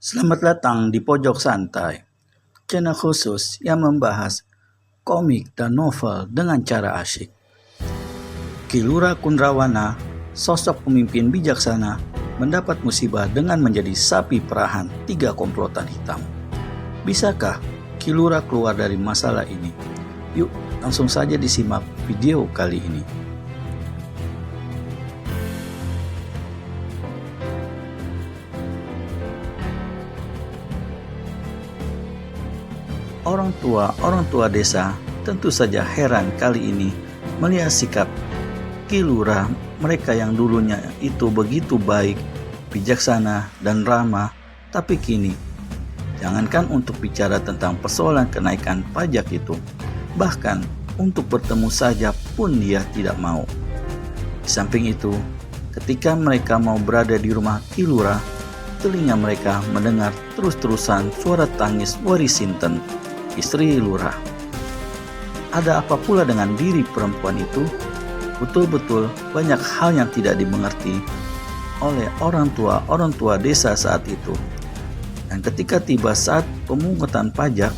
Selamat datang di Pojok Santai, channel khusus yang membahas komik dan novel dengan cara asyik. Kilura Kundrawana, sosok pemimpin bijaksana, mendapat musibah dengan menjadi sapi perahan 3 komplotan hitam. Bisakah Kilura keluar dari masalah ini? Yuk, langsung saja disimak video kali ini. Orang tua desa tentu saja heran kali ini melihat sikap Kilura mereka yang dulunya itu begitu baik, bijaksana, dan ramah, tapi kini jangankan untuk bicara tentang persoalan kenaikan pajak itu, bahkan untuk bertemu saja pun dia tidak mau. Di samping itu, ketika mereka mau berada di rumah Kilura, telinga mereka mendengar terus-terusan suara tangis Warisinten, istri lurah. Ada apa pula dengan diri perempuan itu? Betul-betul banyak hal yang tidak dimengerti oleh orang tua desa saat itu. Dan ketika tiba saat pemungutan pajak,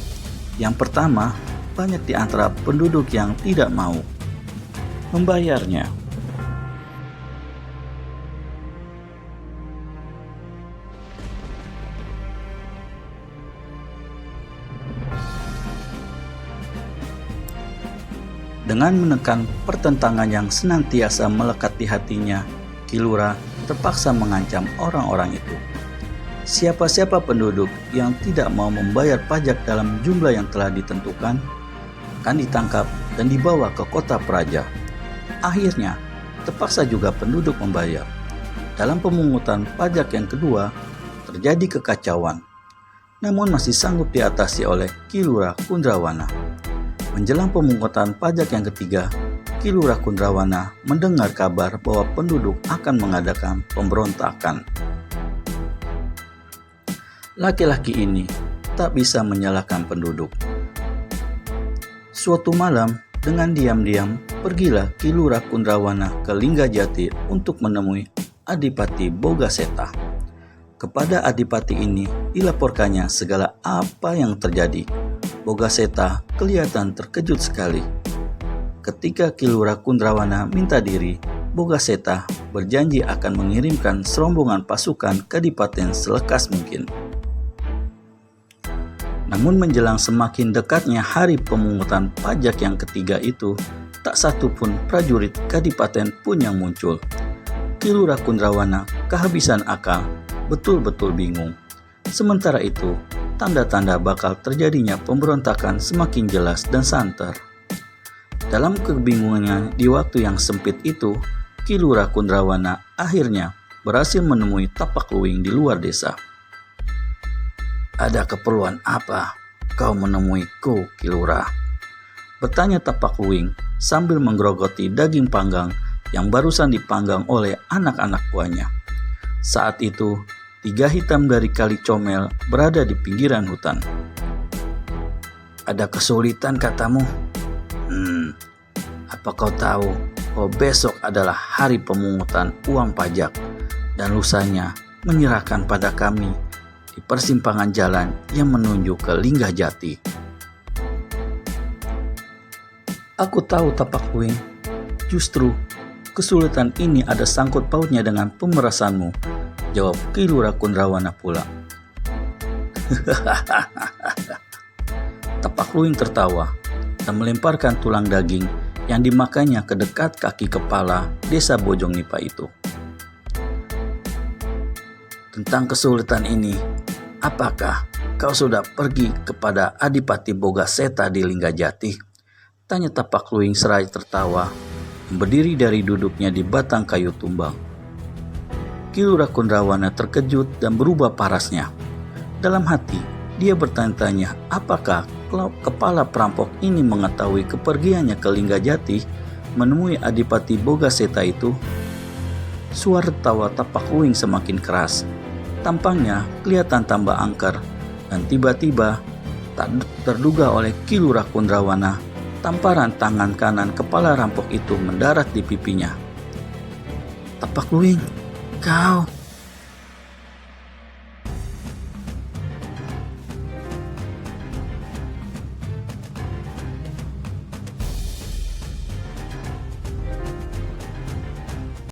yang pertama, banyak di antara penduduk yang tidak mau membayarnya. Dengan menekan pertentangan yang senantiasa melekat di hatinya, Kilura terpaksa mengancam orang-orang itu. Siapa-siapa penduduk yang tidak mau membayar pajak dalam jumlah yang telah ditentukan akan ditangkap dan dibawa ke kota Praja. Akhirnya, terpaksa juga penduduk membayar. Dalam pemungutan pajak yang kedua, terjadi kekacauan, namun masih sanggup diatasi oleh Kilura Kundrawana. Menjelang pemungutan pajak yang ketiga, Kilura Kundrawana mendengar kabar bahwa penduduk akan mengadakan pemberontakan. Laki-laki ini tak bisa menyalahkan penduduk. Suatu malam, dengan diam-diam, pergilah Kilura Kundrawana ke Linggajati untuk menemui Adipati Bogaseta. Kepada Adipati ini dilaporkannya segala apa yang terjadi. Bogaseta kelihatan terkejut sekali. Ketika Kilura Kundrawana minta diri, Bogaseta berjanji akan mengirimkan serombongan pasukan ke Adipaten selekas mungkin. Namun menjelang semakin dekatnya hari pemungutan pajak yang ketiga itu, tak satu pun prajurit Kadipaten pun yang muncul. Kilura Kundrawana kehabisan akal, betul-betul bingung. Sementara itu, tanda-tanda bakal terjadinya pemberontakan semakin jelas dan santer. Dalam kebingungannya di waktu yang sempit itu, Kilura Kundrawana akhirnya berhasil menemui Tapak Luwing di luar desa. "Ada keperluan apa kau menemuiku, Kilura?" bertanya Tapak Luwing sambil menggerogoti daging panggang yang barusan dipanggang oleh anak-anak buahnya. Saat itu, 3 hitam dari Kali Comel berada di pinggiran hutan. "Ada kesulitan katamu? Apa kau tahu bahwa besok adalah hari pemungutan uang pajak dan lusanya menyerahkan pada kami di persimpangan jalan yang menuju ke Linggajati?" "Aku tahu, Tapak Luwing. Justru kesulitan ini ada sangkut pautnya dengan pemerasanmu," jawab Kilura Kundrawana pula. Tapak Luwing tertawa dan melemparkan tulang daging yang dimakannya ke dekat kaki kepala desa Bojongnipa itu. "Tentang kesulitan ini, apakah kau sudah pergi kepada Adipati Bogaseta di Linggajati?" tanya Tapak Luwing seraya tertawa, berdiri dari duduknya di batang kayu tumbang. Kilura Kundrawana terkejut dan berubah parasnya. Dalam hati, dia bertanya-tanya apakah kepala perampok ini mengetahui kepergiannya ke Linggajati menemui Adipati Bogaseta itu. Suara tawa Tapak Luwing semakin keras. Tampangnya kelihatan tambah angker, dan tiba-tiba tak terduga oleh Kilura Kundrawana, tamparan tangan kanan kepala rampok itu mendarat di pipinya. "Tapak Luwing, kau..."